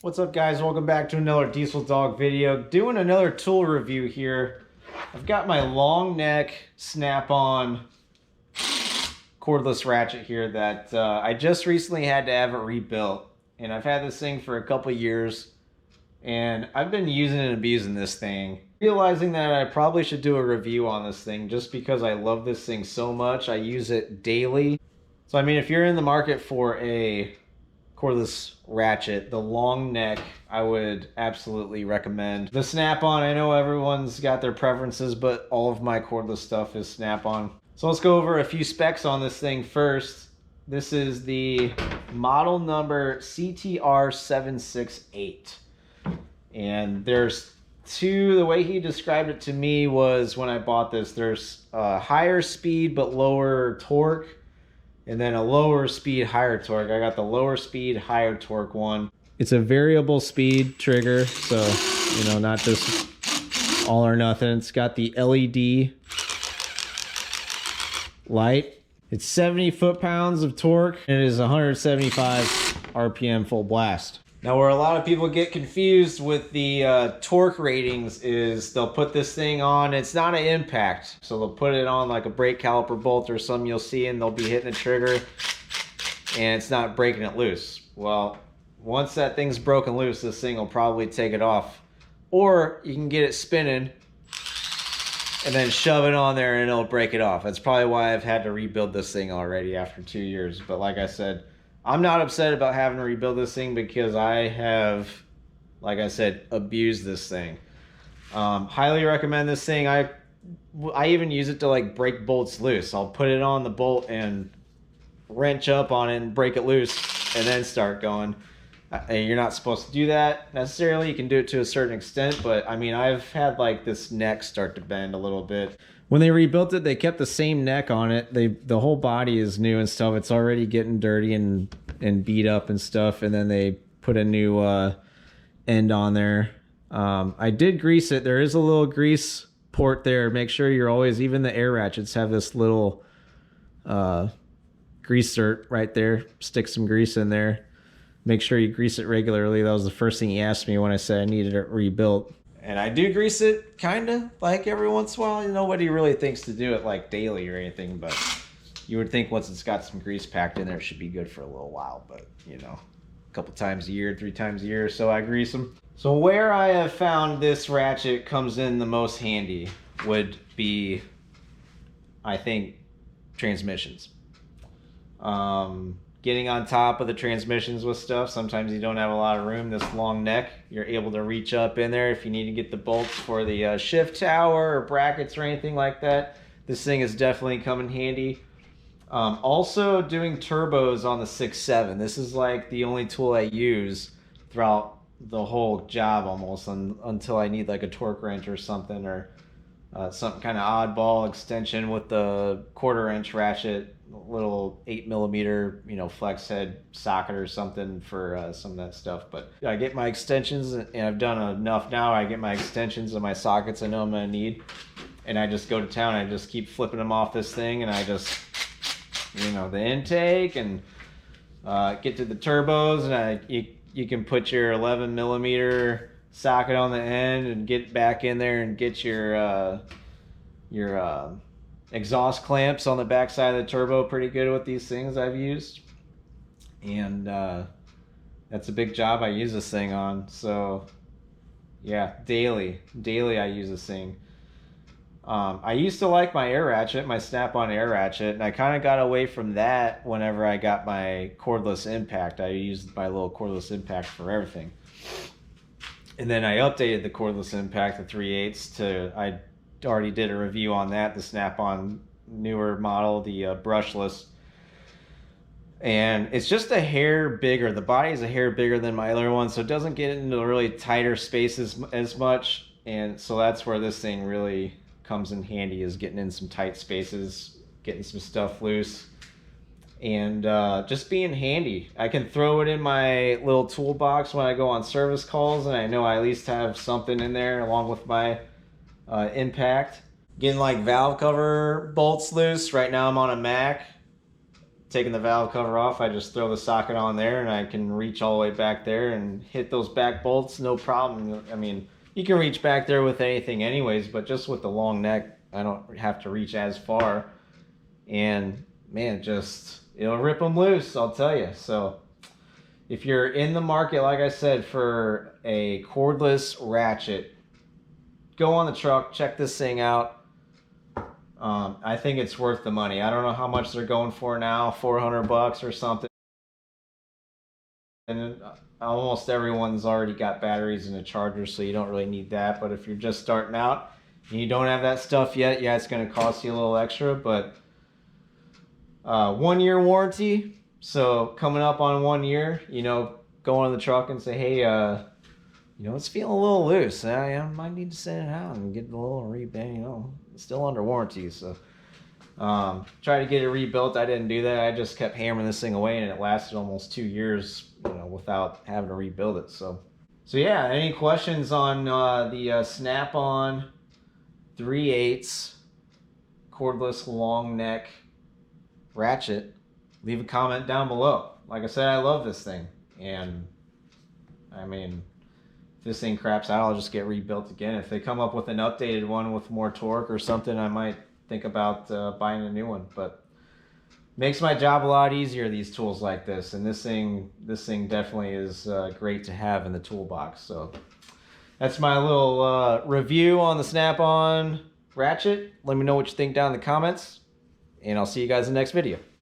What's up, guys? Welcome back to another Diesel Dog video. Doing another tool review here. I've got my long neck snap-on cordless ratchet here that I just recently had to have it rebuilt. And I've had this thing for a couple years. And I've been using and abusing this thing. Realizing that I probably should do a review on this thing just because I love this thing so much. I use it daily. So I mean, if you're in the market for a cordless ratchet, the long neck, I would absolutely recommend. The snap-on, I know everyone's got their preferences, but all of my cordless stuff is snap-on. So let's go over a few specs on this thing first. This is the model number CTR768. And there's two, the way he described it to me was when I bought this, there's higher speed but lower torque, and then a lower speed, higher torque. I got the lower speed, higher torque one. It's a variable speed trigger, so, you know, not just all or nothing. It's got the LED light. It's 70 foot-pounds of torque, and it is 175 RPM full blast. Now, where a lot of people get confused with the torque ratings is they'll put this thing on, it's not an impact. So they'll put it on like a brake caliper bolt or something you'll see, and they'll be hitting the trigger and it's not breaking it loose. Well, once that thing's broken loose, this thing will probably take it off. Or you can get it spinning and then shove it on there and it'll break it off. That's probably why I've had to rebuild this thing already after 2 years. But like I said, I'm not upset about having to rebuild this thing because I have, like I said, abused this thing. Highly recommend this thing. I even use it to like break bolts loose. I'll put it on the bolt and wrench up on it and break it loose and then start going. You're not supposed to do that necessarily. You can do it to a certain extent, but I mean, I've had like this neck start to bend a little bit. When they rebuilt it, they kept the same neck on it. The whole body is new and stuff. It's already getting dirty and beat up and stuff. And then they put a new end on there. I did grease it. There is a little grease port there. Make sure you're always, even the air ratchets have this little grease cert right there. Stick some grease in there. Make sure you grease it regularly. That was the first thing he asked me when I said I needed it rebuilt. And I do grease it kind of like every once in a while. Nobody really thinks to do it like daily or anything, but you would think once it's got some grease packed in there, it should be good for a little while. But, you know, a couple times a year, 3 times a year or so, I grease them. So where I have found this ratchet comes in the most handy would be, I think, transmissions. Getting on top of the transmissions with stuff. Sometimes you don't have a lot of room. This long neck, you're able to reach up in there if you need to get the bolts for the shift tower or brackets or anything like that. This thing is definitely come in handy. Also doing turbos on the 6.7. This is like the only tool I use throughout the whole job almost until I need like a torque wrench or something, or some kind of oddball extension with the 1/4 inch ratchet, little 8mm, you know, flex head socket or something for some of that stuff. But I get my extensions, and I've done enough now. I get my extensions and my sockets I know I'm gonna need, and I just go to town. I just keep flipping them off this thing, and I just, you know, the intake and get to the turbos, and you can put your 11mm socket on the end and get back in there and get your exhaust clamps on the back side of the turbo pretty good with these things I've used. And that's a big job I use this thing on. So yeah, daily I use this thing. I used to like my air ratchet, my snap-on air ratchet, and I kind of got away from that whenever I got my cordless impact. I used my little cordless impact for everything. And then I updated the cordless impact to 3/8 to, I already did a review on that, the snap-on newer model, the brushless. And it's just a hair bigger. The body is a hair bigger than my other one, so it doesn't get into the really tighter spaces as much. And so that's where this thing really comes in handy, is getting in some tight spaces, getting some stuff loose, and just being handy. I can throw it in my little toolbox when I go on service calls, and I know I at least have something in there along with my impact. Getting like valve cover bolts loose. Right now I'm on a Mac. taking the valve cover off, I just throw the socket on there and I can reach all the way back there and hit those back bolts, no problem. I mean, you can reach back there with anything anyways, but just with the long neck, I don't have to reach as far. And man, it'll rip them loose, I'll tell you. So if you're in the market, like I said, for a cordless ratchet, go on the truck, check this thing out. I think it's worth the money. I don't know how much they're going for now, $400 or something. And almost everyone's already got batteries and a charger, so you don't really need that. But if you're just starting out and you don't have that stuff yet, yeah, it's going to cost you a little extra. But 1 year warranty. So coming up on 1 year, go on the truck and say, hey, it's feeling a little loose. I might need to send it out and get a little rebate. It's still under warranty. So try to get it rebuilt. I didn't do that. I just kept hammering this thing away, and it lasted almost 2 years, without having to rebuild it. So yeah. Any questions on the Snap-on 3/8 cordless long neck ratchet? Leave a comment down below. Like I said, I love this thing, and I mean, if this thing craps out, I'll just get rebuilt again. If they come up with an updated one with more torque or something, I might think about buying a new one. But makes my job a lot easier, these tools like this, and this thing definitely is great to have in the toolbox. So that's my little review on the Snap-on ratchet. Let me know what you think down in the comments, and I'll see you guys in the next video.